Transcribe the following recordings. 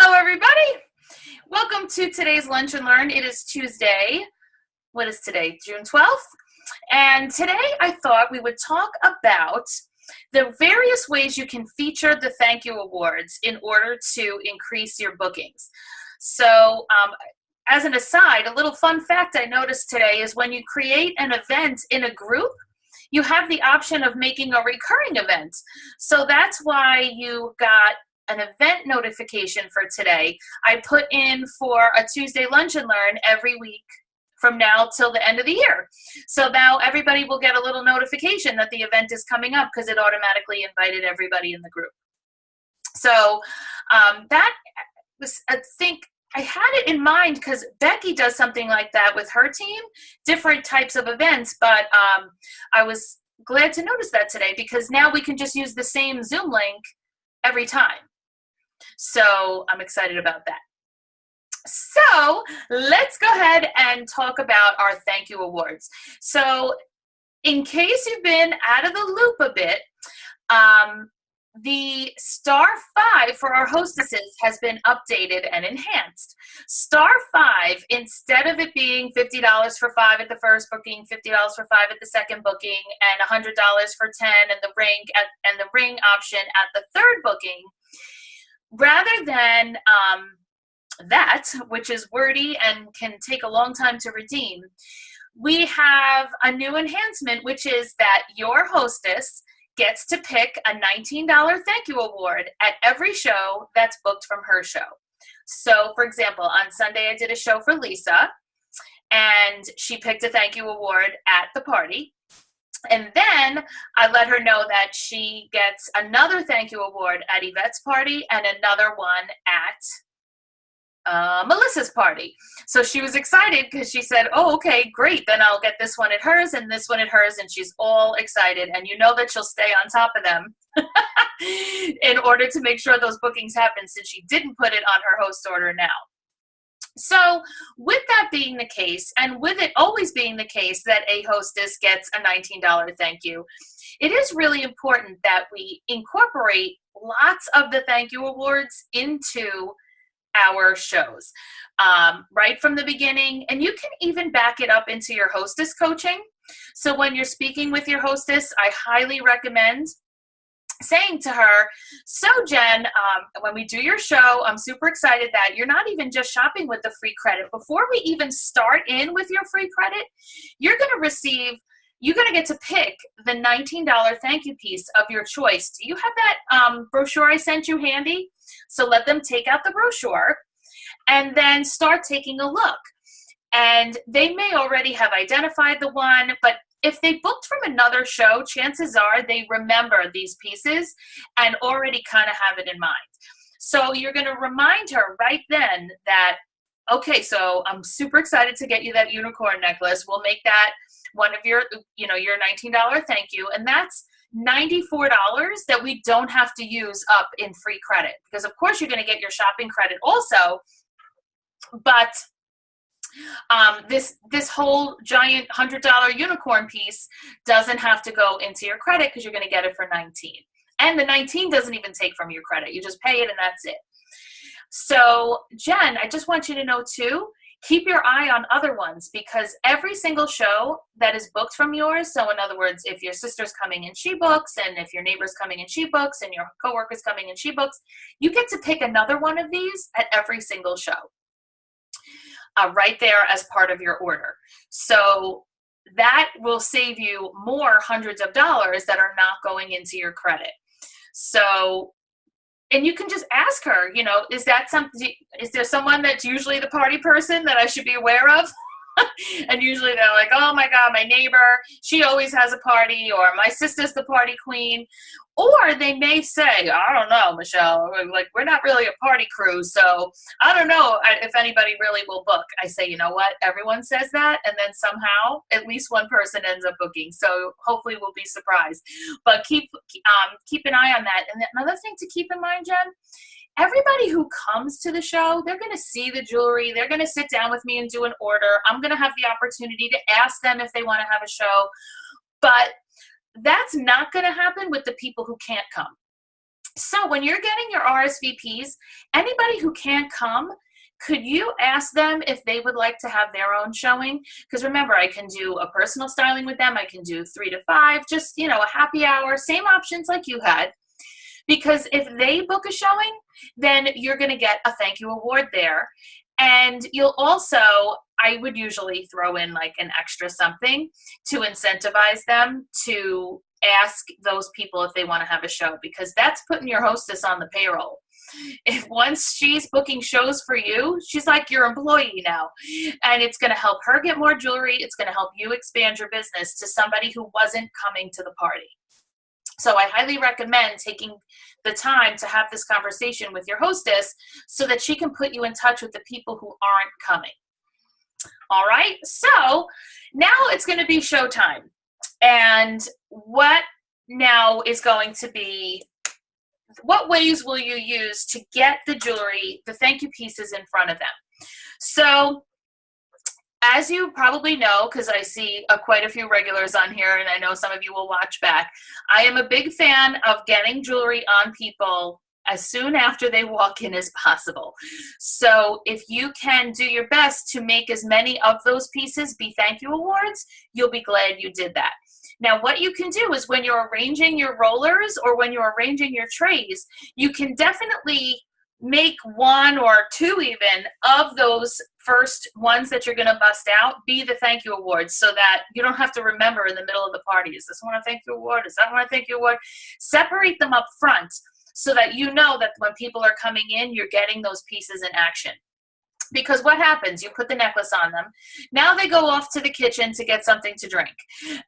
Hello, everybody. Welcome to today's Lunch and Learn. It is Tuesday. What is today? June 12th. And today I thought we would talk about the various ways you can feature the thank you awards in order to increase your bookings. So as an aside, a little fun fact I noticed today is when you create an event in a group, you have the option of making a recurring event. So that's why you got an event notification for today. I put in for a Tuesday Lunch and Learn every week from now till the end of the year. So now everybody will get a little notification that the event is coming up because it automatically invited everybody in the group. So that was, I think, I had it in mind because Becky does something like that with her team, different types of events, but I was glad to notice that today because now we can just use the same Zoom link every time. So I'm excited about that. So let's go ahead and talk about our thank you awards. So in case you've been out of the loop a bit, the star 5 for our hostesses has been updated and enhanced. Star 5, instead of it being $50 for 5 at the first booking, $50 for 5 at the second booking, and $100 for 10 and the ring option at the third booking, rather than that, which is wordy and can take a long time to redeem, we have a new enhancement, which is that your hostess gets to pick a $19 thank you award at every show that's booked from her show. So, for example, on Sunday I did a show for Lisa, and she picked a thank you award at the party. And then I let her know that she gets another thank you award at Yvette's party and another one at Melissa's party. So she was excited because she said, oh, okay, great. Then I'll get this one at hers and this one at hers. And she's all excited. And you know that she'll stay on top of them in order to make sure those bookings happen since she didn't put it on her host order now. So with that being the case, and with it always being the case that a hostess gets a $19 thank you, it is really important that we incorporate lots of the thank you awards into our shows right from the beginning. And you can even back it up into your hostess coaching. So when you're speaking with your hostess, I highly recommend saying to her, so Jen, when we do your show, I'm super excited that you're not even just shopping with the free credit. Before we even start in with your free credit, you're going to get to pick the $19 thank you piece of your choice. Do you have that brochure I sent you handy? So let them take out the brochure and then start taking a look. And they may already have identified the one, but if they booked from another show, chances are they remember these pieces and already kind of have it in mind. So you're going to remind her right then that, okay, so I'm super excited to get you that unicorn necklace. We'll make that one of your $19 thank you. And that's $94 that we don't have to use up in free credit. Because of course you're going to get your shopping credit also, but this whole giant $100 unicorn piece doesn't have to go into your credit because you're going to get it for $19. And the $19 doesn't even take from your credit. You just pay it and that's it. So Jen, I just want you to know too, keep your eye on other ones because every single show that is booked from yours, so in other words, if your sister's coming and she books, and if your neighbor's coming and she books, and your coworker's coming and she books, you get to pick another one of these at every single show. Right there as part of your order. So that will save you more hundreds of dollars that are not going into your credit. So, and you can just ask her, is there someone that's usually the party person that I should be aware of? And usually they're like, oh my God, my neighbor, she always has a party, or my sister's the party queen. Or they may say, I don't know, Michelle, like we're not really a party crew, so I don't know if anybody really will book. I say, you know what, everyone says that, and then somehow at least one person ends up booking. So hopefully we'll be surprised. But keep an eye on that. And another thing to keep in mind, Jen, everybody who comes to the show, they're going to see the jewelry. They're going to sit down with me and do an order. I'm going to have the opportunity to ask them if they want to have a show. But that's not going to happen with the people who can't come. So when you're getting your RSVPs, anybody who can't come, could you ask them if they would like to have their own showing? Because remember, I can do a personal styling with them. I can do 3 to 5, just, you know, a happy hour, same options like you had. Because if they book a showing, then you're going to get a thank you award there. And you'll also, I would usually throw in like an extra something to incentivize them to ask those people if they want to have a show, because that's putting your hostess on the payroll. If once she's booking shows for you, she's like your employee now. And it's going to help her get more jewelry. It's going to help you expand your business to somebody who wasn't coming to the party. So I highly recommend taking the time to have this conversation with your hostess so that she can put you in touch with the people who aren't coming. All right, so now it's going to be showtime. And what now is going to be, what ways will you use to get the jewelry, the thank you pieces in front of them? So as you probably know, because I see quite a few regulars on here, and I know some of you will watch back, I am a big fan of getting jewelry on people as soon after they walk in as possible. So if you can do your best to make as many of those pieces be thank you awards, you'll be glad you did that. Now, what you can do is when you're arranging your rollers or when you're arranging your trays, you can definitely make 1 or 2 even of those first ones that you're going to bust out be the thank you awards, so that you don't have to remember in the middle of the party, is this one a thank you award? Is that one a thank you award? Separate them up front so that you know that when people are coming in, you're getting those pieces in action. Because what happens, you put the necklace on them, now they go off to the kitchen to get something to drink,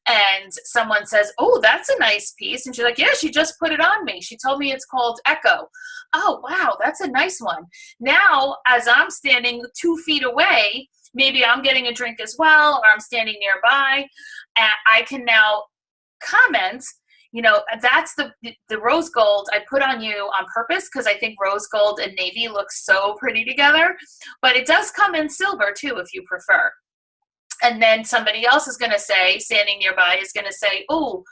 and someone says, oh, that's a nice piece, and she's like, yeah, she just put it on me, she told me it's called Echo. Oh wow, that's a nice one. Now as I'm standing 2 feet away, maybe I'm getting a drink as well, or I'm standing nearby, and I can now comment, you know, that's the rose gold I put on you on purpose because I think rose gold and navy looks so pretty together, but it does come in silver too if you prefer. And then somebody else is going to say, standing nearby, is going to say, oh,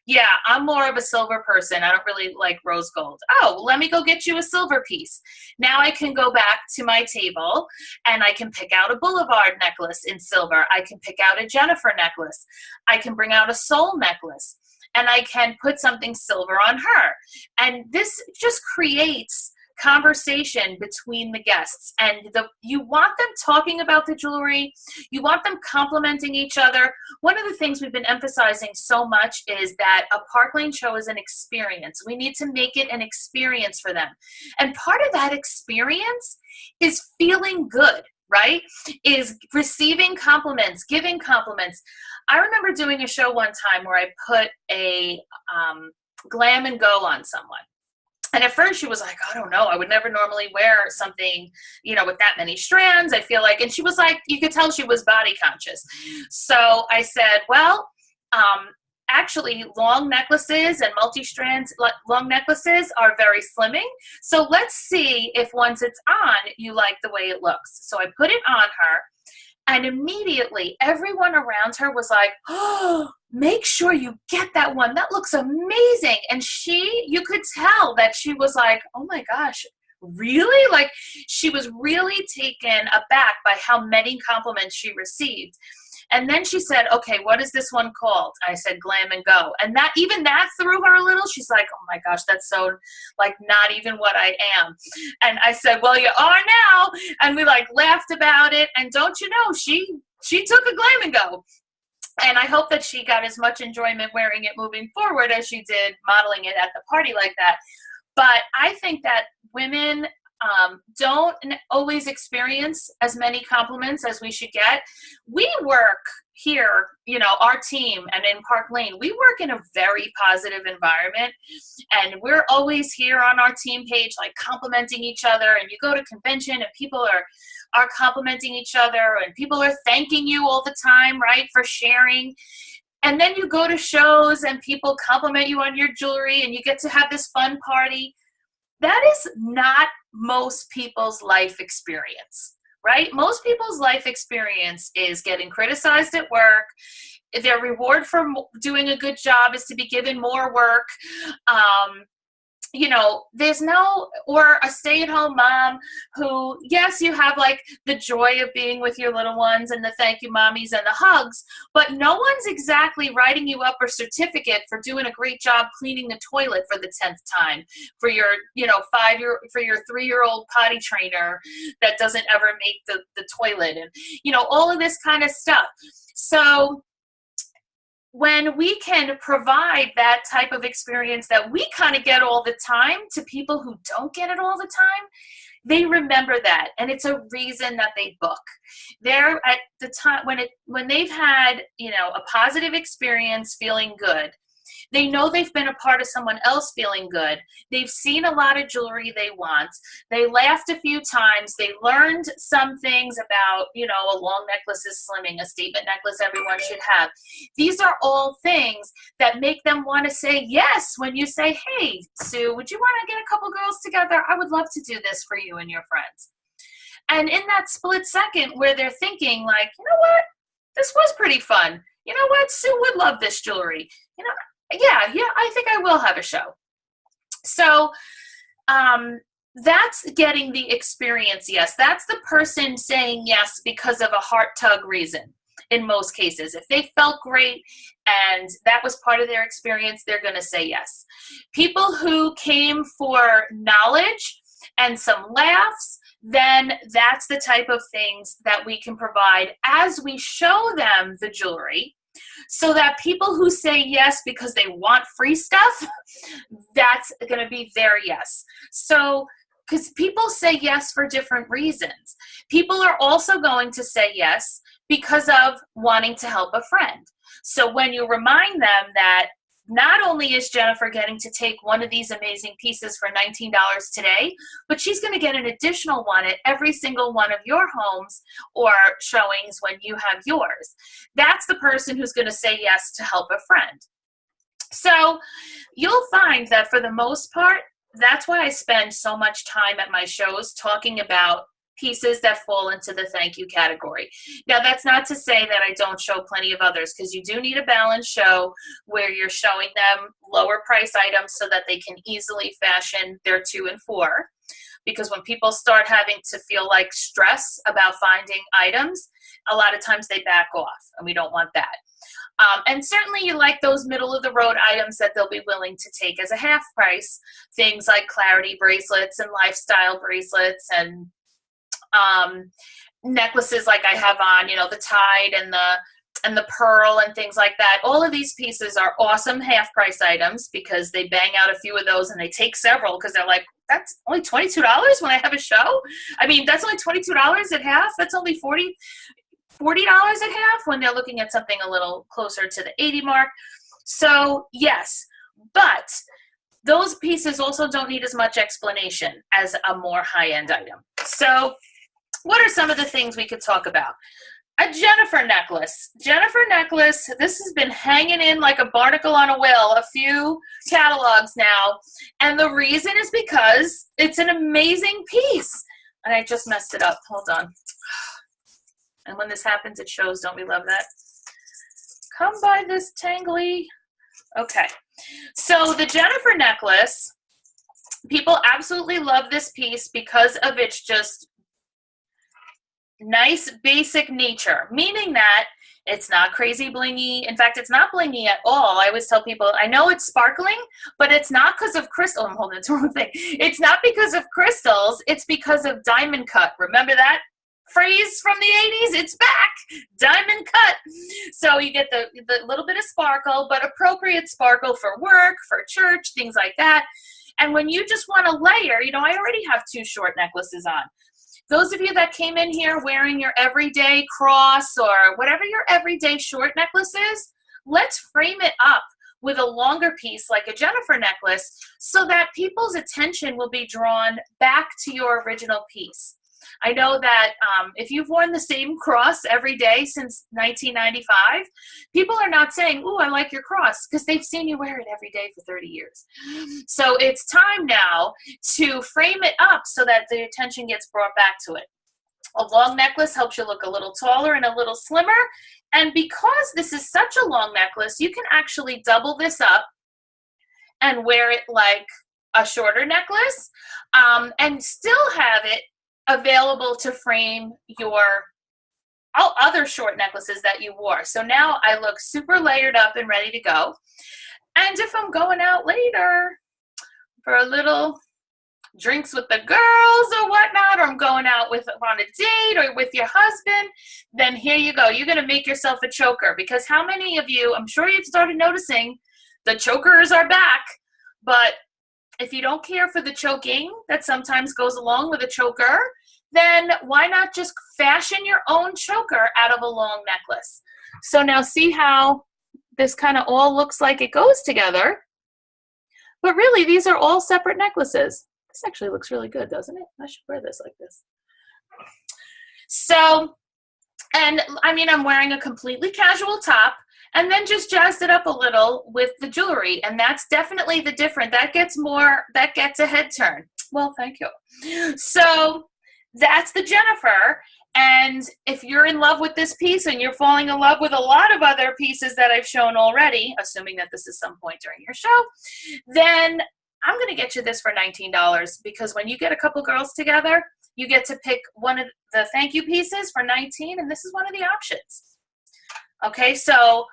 yeah, I'm more of a silver person. I don't really like rose gold. Oh, let me go get you a silver piece. Now I can go back to my table and I can pick out a boulevard necklace in silver. I can pick out a Jennifer necklace. I can bring out a soul necklace. And I can put something silver on her. And this just creates conversation between the guests. And you want them talking about the jewelry. You want them complimenting each other. One of the things we've been emphasizing so much is that a Park Lane show is an experience. We need to make it an experience for them. And part of that experience is feeling good, right? Is receiving compliments, giving compliments. I remember doing a show one time where I put a glam and go on someone. And at first she was like, I don't know, I would never normally wear something, you know, with that many strands, I feel like. And she was like, you could tell she was body conscious. So I said, well, actually long necklaces and multi-strands long necklaces are very slimming. So let's see if once it's on, you like the way it looks. So I put it on her. And immediately everyone around her was like, oh, make sure you get that one. That looks amazing. And you could tell that she was like, oh my gosh, really? Like she was really taken aback by how many compliments she received. And then she said, okay, what is this one called? I said, Glam and Go. And even that threw her a little. She's like, oh my gosh, that's so like not even what I am. And I said, well, you are now. And we like laughed about it. And don't you know, she took a Glam and Go. And I hope that she got as much enjoyment wearing it moving forward as she did modeling it at the party like that. But I think that women don't always experience as many compliments as we should get. We work here, you know, our team and in Park Lane, we work in a very positive environment, and we're always here on our team page, like complimenting each other. And you go to convention and people are complimenting each other, and people are thanking you all the time, right, for sharing. And then you go to shows and people compliment you on your jewelry and you get to have this fun party. That is not most people's life experience, right? Most people's life experience is getting criticized at work. Their reward for doing a good job is to be given more work. there's no, or a stay-at-home mom who, yes, you have like the joy of being with your little ones and the thank you mommies and the hugs, but no one's exactly writing you up a certificate for doing a great job cleaning the toilet for the 10th time, for your, for your 3-year-old potty trainer that doesn't ever make the toilet, and, all of this kind of stuff. So when we can provide that type of experience that we kind of get all the time to people who don't get it all the time, they remember that, and it's a reason that they book. They're at the time when they've had, a positive experience feeling good. They know they've been a part of someone else feeling good. They've seen a lot of jewelry they want. They laughed a few times. They learned some things about, a long necklace is slimming, a statement necklace everyone should have. These are all things that make them want to say yes when you say, hey, Sue, would you want to get a couple girls together? I would love to do this for you and your friends. And in that split second where they're thinking like, you know what, this was pretty fun. You know what, Sue would love this jewelry. Yeah, I think I will have a show. So that's getting the experience yes. That's the person saying yes because of a heart tug reason in most cases. If they felt great and that was part of their experience, they're going to say yes. People who came for knowledge and some laughs, then that's the type of things that we can provide as we show them the jewelry. So that people who say yes because they want free stuff, that's going to be their yes. So, because people say yes for different reasons. People are also going to say yes because of wanting to help a friend. So when you remind them that not only is Jennifer getting to take one of these amazing pieces for $19 today, but she's going to get an additional one at every single one of your homes or showings when you have yours. That's the person who's going to say yes to help a friend. So you'll find that for the most part, that's why I spend so much time at my shows talking about pieces that fall into the thank you category. Now, that's not to say that I don't show plenty of others, because you do need a balanced show where you're showing them lower price items so that they can easily fashion their 2 and 4. Because when people start having to feel like stress about finding items, a lot of times they back off, and we don't want that. And certainly you like those middle of the road items that they'll be willing to take as a half price, things like clarity bracelets and lifestyle bracelets and necklaces like I have on, the tide and the pearl and things like that. All of these pieces are awesome half price items because they bang out a few of those and they take several because they're like, that's only $22 when I have a show. I mean, that's only $22 at half. That's only $40 at half when they're looking at something a little closer to the 80 mark. So yes, but those pieces also don't need as much explanation as a more high-end item. So what are some of the things we could talk about? A Jennifer necklace. Jennifer necklace, this has been hanging in like a barnacle on a whale, a few catalogs now. And the reason is because it's an amazing piece. And I just messed it up. Hold on. And when this happens, it shows. Don't we love that? Come by this tangly. Okay. So the Jennifer necklace, people absolutely love this piece because of its just nice basic nature, meaning that it's not crazy blingy. In fact, it's not blingy at all. I always tell people, I know it's sparkling, but it's not because of crystal. I'm holding it to the wrong thing. It's not because of crystals. It's because of diamond cut. Remember that phrase from the 80s? It's back. Diamond cut. So you get the little bit of sparkle, but appropriate sparkle for work, for church, things like that. And when you just want to layer, I already have 2 short necklaces on. Those of you that came in here wearing your everyday cross or whatever your everyday short necklace is, let's frame it up with a longer piece like a Jennifer necklace so that people's attention will be drawn back to your original piece. I know that if you've worn the same cross every day since 1995, people are not saying, ooh, I like your cross, because they've seen you wear it every day for 30 years. So it's time now to frame it up so that the attention gets brought back to it. A long necklace helps you look a little taller and a little slimmer. And because this is such a long necklace, you can actually double this up and wear it like a shorter necklace, and still have it available to frame your other short necklaces that you wore. So now I look super layered up and ready to go. And if I'm going out later for a little drinks with the girls or whatnot, or I'm going out on a date or with your husband, then here you go. You're going to make yourself a choker, because how many of you, I'm sure you've started noticing the chokers are back, but if you don't care for the choking that sometimes goes along with a choker, then why not just fashion your own choker out of a long necklace? So now see how this kind of all looks like it goes together, but really these are all separate necklaces. This actually looks really good, doesn't it? I should wear this like this. So, and I mean, I'm wearing a completely casual top and then just jazzed it up a little with the jewelry. And that's definitely the difference. That gets a head turn. Well, thank you. So that's the Jennifer. And if you're in love with this piece and you're falling in love with a lot of other pieces that I've shown already, assuming that this is some point during your show, then I'm going to get you this for $19, because when you get a couple girls together, you get to pick one of the thank you pieces for $19, and this is one of the options. Okay, so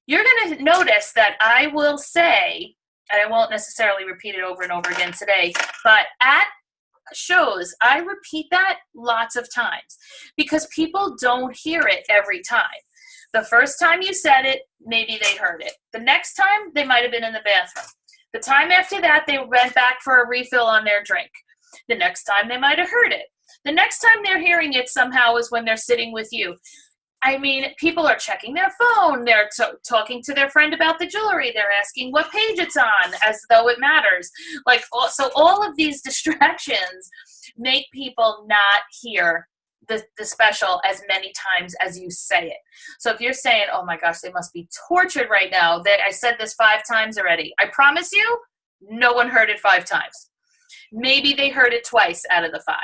you're going to notice that I will say, and I won't necessarily repeat it over and over again today, but at shows, I repeat that lots of times because people don't hear it every time. The first time you said it, maybe they heard it. The next time, they might have been in the bathroom. The time after that, they went back for a refill on their drink. The next time, they might have heard it. The next time they're hearing it somehow is when they're sitting with you. I mean, people are checking their phone. They're talking to their friend about the jewelry. They're asking what page it's on, as though it matters. Like, so all of these distractions make people not hear the special as many times as you say it. So if you're saying, oh my gosh, they must be tortured right now, that I said this 5 times already, I promise you, no one heard it 5 times. Maybe they heard it twice out of the 5.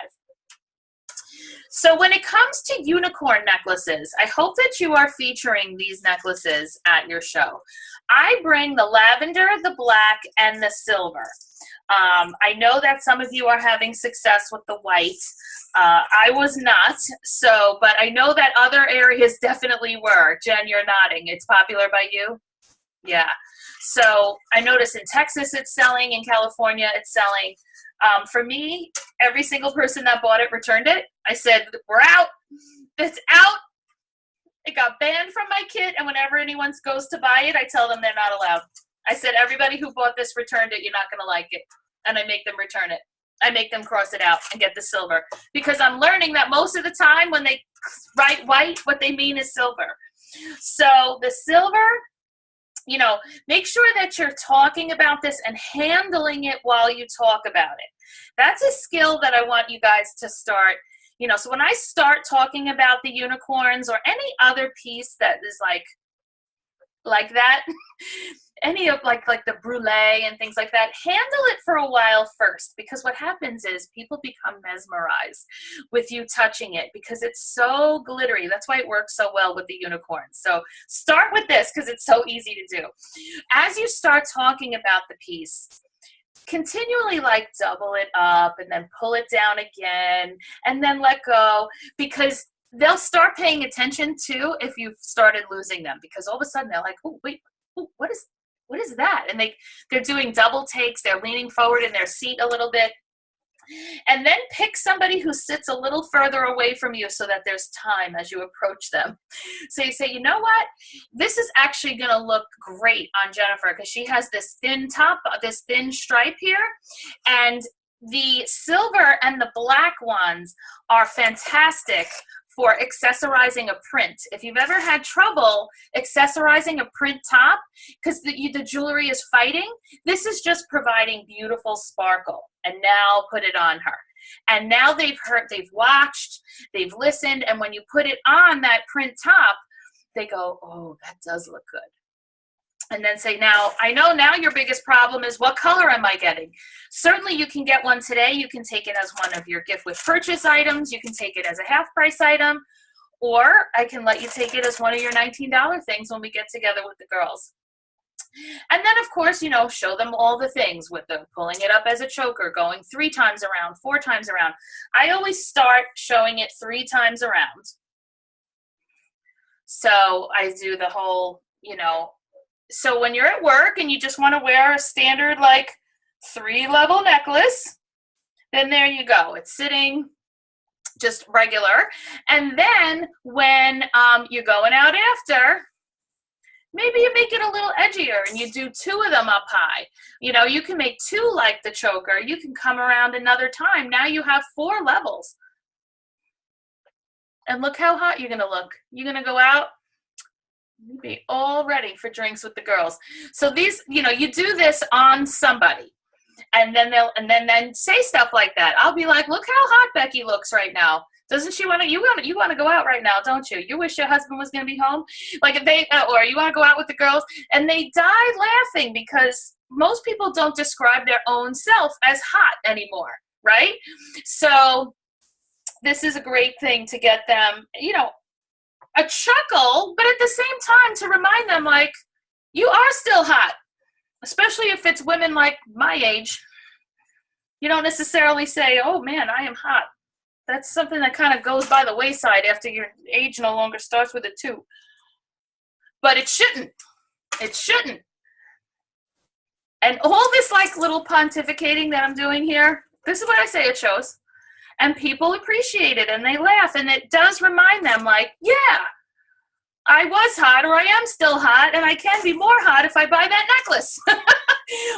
So when it comes to unicorn necklaces, I hope that you are featuring these necklaces at your show. I bring the lavender, the black, and the silver. I know that some of you are having success with the white. I was not, but I know that other areas definitely were. Jen, you're nodding. It's popular by you? Yeah. So I noticed in Texas it's selling, in California it's selling. For me, every single person that bought it returned it. I said, we're out. It's out. It got banned from my kit, and whenever anyone goes to buy it, I tell them they're not allowed. I said, everybody who bought this returned it. You're not going to like it. And I make them return it. I make them cross it out and get the silver. Because I'm learning that most of the time when they write white, what they mean is silver. So the silver, you know, make sure that you're talking about this and handling it while you talk about it. That's a skill that I want you guys to start. You know, so when I start talking about the unicorns or any other piece that is like that, any of like the brulee and things like that, handle it for a while first, because what happens is people become mesmerized with you touching it because it's so glittery. That's why it works so well with the unicorns. So start with this because it's so easy to do. As you start talking about the piece, continually like double it up and then pull it down again and then let go, because they'll start paying attention too if you've started losing them, because all of a sudden they're like, oh wait, oh, what is that? And they're doing double takes. They're leaning forward in their seat a little bit. And then pick somebody who sits a little further away from you so that there's time as you approach them. So you say, you know what? This is actually going to look great on Jennifer because she has this thin top, this thin stripe here. And the silver and the black ones are fantastic for accessorizing a print. If you've ever had trouble accessorizing a print top because the jewelry is fighting, this is just providing beautiful sparkle. And now put it on her. And now they've heard, they've watched, they've listened, and when you put it on that print top, they go, oh, that does look good. And then say, now, I know now your biggest problem is what color am I getting? Certainly you can get one today. You can take it as one of your gift with purchase items. You can take it as a half price item, or I can let you take it as one of your $19 things when we get together with the girls. And then, of course, you know, show them all the things with the pulling it up as a choker, going 3 times around, 4 times around. I always start showing it 3 times around. So I do the whole, you know, so when you're at work and you just want to wear a standard like 3-level necklace, then there you go. It's sitting just regular. And then when you're going out after, maybe you make it a little edgier and you do 2 of them up high. You know, you can make 2 like the choker. You can come around another time. Now you have 4 levels. And look how hot you're going to look. You're going to go out, you'll be all ready for drinks with the girls. So these, you know, you do this on somebody. And then then say stuff like that. I'll be like, look how hot Becky looks right now. Doesn't she want to? You want to go out right now, don't you? You wish your husband was going to be home. Like if they, or you want to go out with the girls, and they die laughing because most people don't describe their own self as hot anymore, right? So this is a great thing to get them, you know, a chuckle, but at the same time to remind them, like, you are still hot. Especially if it's women like my age. You don't necessarily say, oh man, I am hot. That's something that kind of goes by the wayside after your age no longer starts with a 2. But it shouldn't. It shouldn't. And all this like little pontificating that I'm doing here, this is what I say at shows. And people appreciate it and they laugh. And it does remind them like, yeah, I was hot, or I am still hot, and I can be more hot if I buy that necklace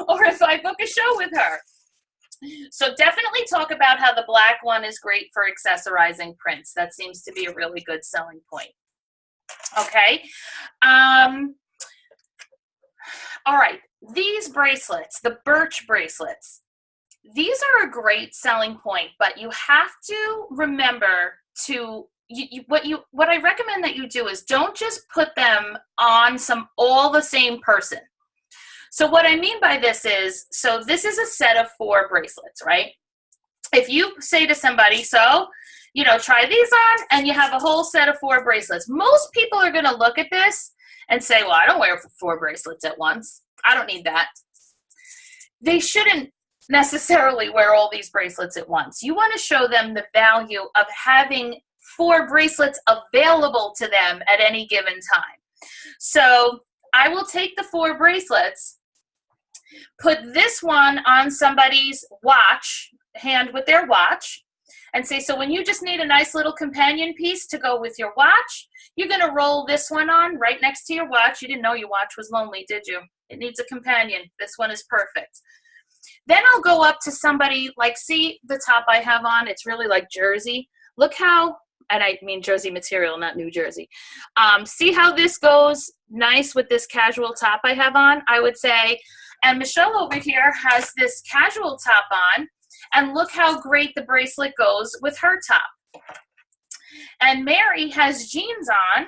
or if I book a show with her. So definitely talk about how the black one is great for accessorizing prints. That seems to be a really good selling point. Okay. All right. These bracelets, the Burch bracelets, these are a great selling point, but you have to remember to what I recommend that you do is don't just put them on all the same person. So what I mean by this is, so this is a set of 4 bracelets, right? If you say to somebody, so, you know, try these on, and you have a whole set of 4 bracelets, most people are going to look at this and say, well, I don't wear 4 bracelets at once. I don't need that. They shouldn't necessarily wear all these bracelets at once. You want to show them the value of having 4 bracelets available to them at any given time. So I will take the 4 bracelets, put this one on somebody's watch, hand with their watch, and say, so when you just need a nice little companion piece to go with your watch, you're going to roll this one on right next to your watch. You didn't know your watch was lonely, did you? It needs a companion. This one is perfect. Then I'll go up to somebody, like, see the top I have on? It's really like jersey. Look how, and I mean jersey material, not New Jersey. See how this goes nice with this casual top I have on? I would say, and Michelle over here has this casual top on, and look how great the bracelet goes with her top. And Mary has jeans on,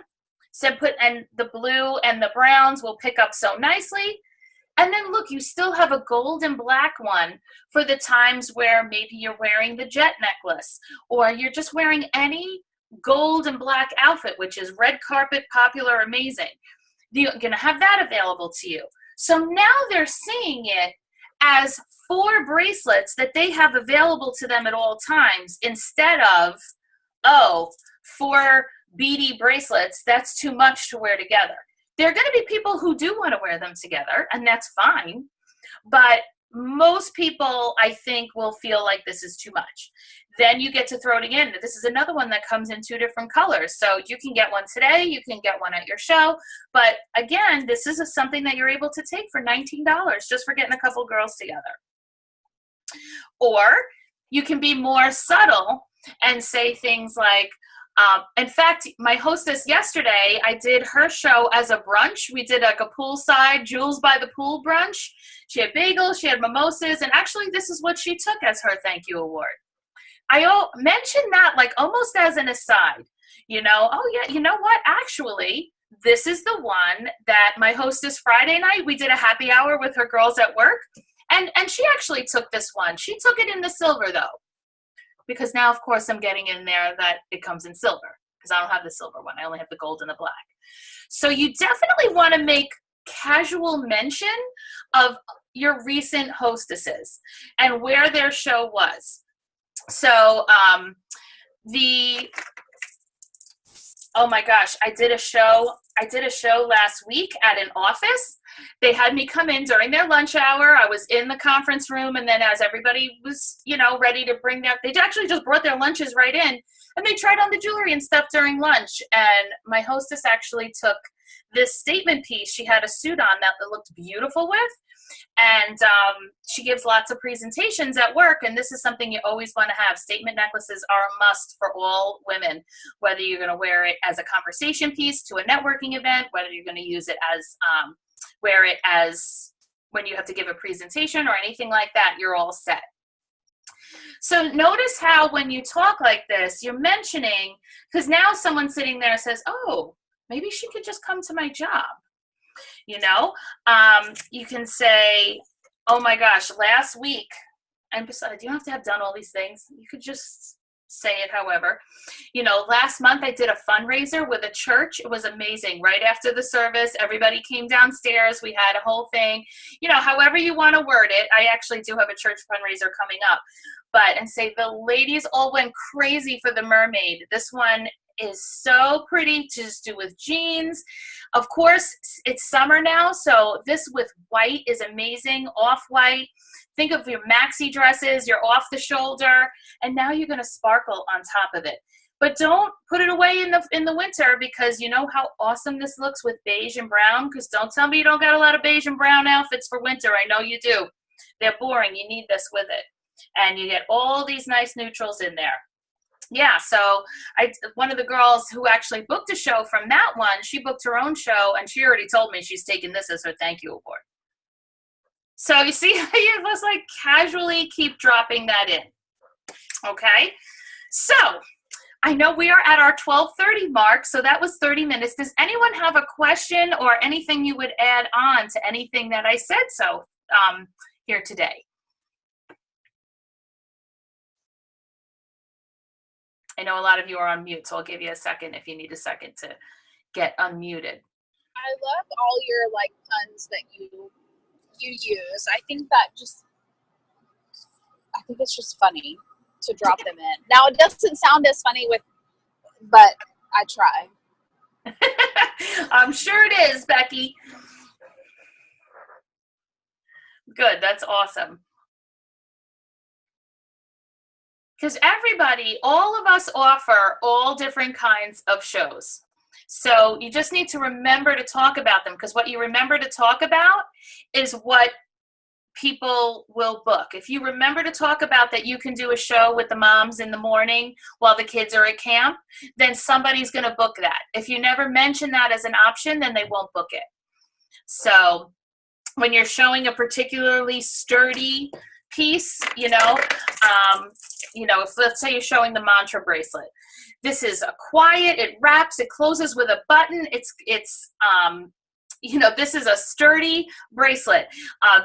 so and the blue and the browns will pick up so nicely. And then look, you still have a gold and black one for the times where maybe you're wearing the jet necklace, or you're just wearing any gold and black outfit, which is red carpet, popular, amazing. You're going to have that available to you. So now they're seeing it as 4 bracelets that they have available to them at all times, instead of, oh, 4 beady bracelets, that's too much to wear together. There are going to be people who do want to wear them together, and that's fine. But most people, I think, will feel like this is too much. Then you get to throw it in. This is another one that comes in 2 different colors. So you can get one today. You can get one at your show. But again, this is something that you're able to take for $19 just for getting a couple girls together. Or you can be more subtle and say things like, in fact, my hostess yesterday, I did her show as a brunch. We did like a poolside Jules by the Pool brunch. She had bagels, she had mimosas, and actually this is what she took as her thank you award. I mentioned that like almost as an aside, you know, oh yeah, you know what, actually, this is the one that my hostess Friday night, we did a happy hour with her girls at work, and she actually took this one. She took it in the silver though. Because now, of course, I'm getting in there that it comes in silver, because I don't have the silver one. I only have the gold and the black. So you definitely want to make casual mention of your recent hostesses and where their show was. So oh my gosh, I did a show last week at an office. They had me come in during their lunch hour. I was in the conference room, and then as everybody was, ready to bring they actually just brought their lunches right in, and they tried on the jewelry and stuff during lunch. And my hostess actually took this statement piece. She had a suit on that looked beautiful with, and she gives lots of presentations at work, and this is something you always want to have. Statement necklaces are a must for all women, whether you're going to wear it as a conversation piece to a networking event, whether you're going to use it as wear it as when you have to give a presentation or anything like that, you're all set. So notice how when you talk like this, you're mentioning, because now someone sitting there says, oh, maybe she could just come to my job. You can say, oh my gosh, last week, and besides, you don't have to have done all these things. You could just say it however. Last month I did a fundraiser with a church. It was amazing. Right after the service, everybody came downstairs. We had a whole thing, however you want to word it. I actually do have a church fundraiser coming up, and say the ladies all went crazy for the mermaid. This one is so pretty to just do with jeans. Of course, it's summer now, so this with white is amazing, off-white. Think of your maxi dresses, you're off the shoulder, and now you're going to sparkle on top of it. But don't put it away in the winter, because you know how awesome this looks with beige and brown, because don't tell me you don't got a lot of beige and brown outfits for winter. I know you do. They're boring. You need this with it. And you get all these nice neutrals in there. Yeah, so one of the girls who actually booked a show from that one, she booked her own show, and she already told me she's taking this as her thank you award. So you see how you just casually keep dropping that in. Okay, so I know we are at our 12:30 mark, so that was 30 minutes. Does anyone have a question or anything you would add on to anything that I said here today? I know a lot of you are on mute, so I'll give you a second if you need a second to get unmuted. I love all your puns that you use. I think it's just funny to drop them in. Now it doesn't sound as funny but I try. I'm sure it is, Becky. Good, that's awesome. Because all of us offer all different kinds of shows. So you just need to remember to talk about them, because what you remember to talk about is what people will book. If you remember to talk about that you can do a show with the moms in the morning while the kids are at camp, then somebody's going to book that. If you never mention that as an option, then they won't book it. So when you're showing a particularly sturdy piece, if let's say you're showing the mantra bracelet, this is a quiet, it wraps, it closes with a button, this is a sturdy bracelet.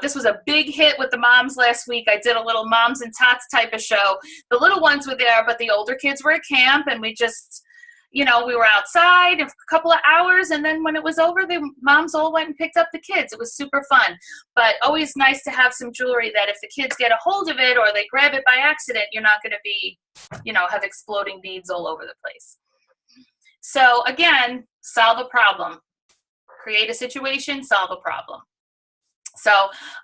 This was a big hit with the moms last week. I did a little moms and tots type of show. The little ones were there, but the older kids were at camp, and we just, we were outside a couple of hours, and then when it was over, the moms all went and picked up the kids. It was super fun, but always nice to have some jewelry that if the kids get a hold of it or they grab it by accident, you're not going to be, have exploding beads all over the place. So again, solve a problem. Create a situation, solve a problem. So,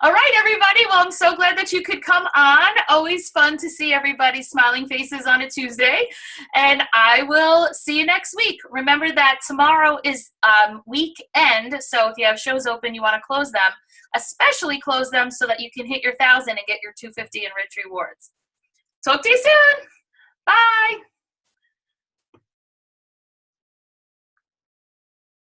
all right, everybody. Well, I'm so glad that you could come on. Always fun to see everybody's smiling faces on a Tuesday. And I will see you next week. Remember that tomorrow is weekend. So if you have shows open, you want to close them, especially close them so that you can hit your 1,000 and get your $250 in rich rewards. Talk to you soon.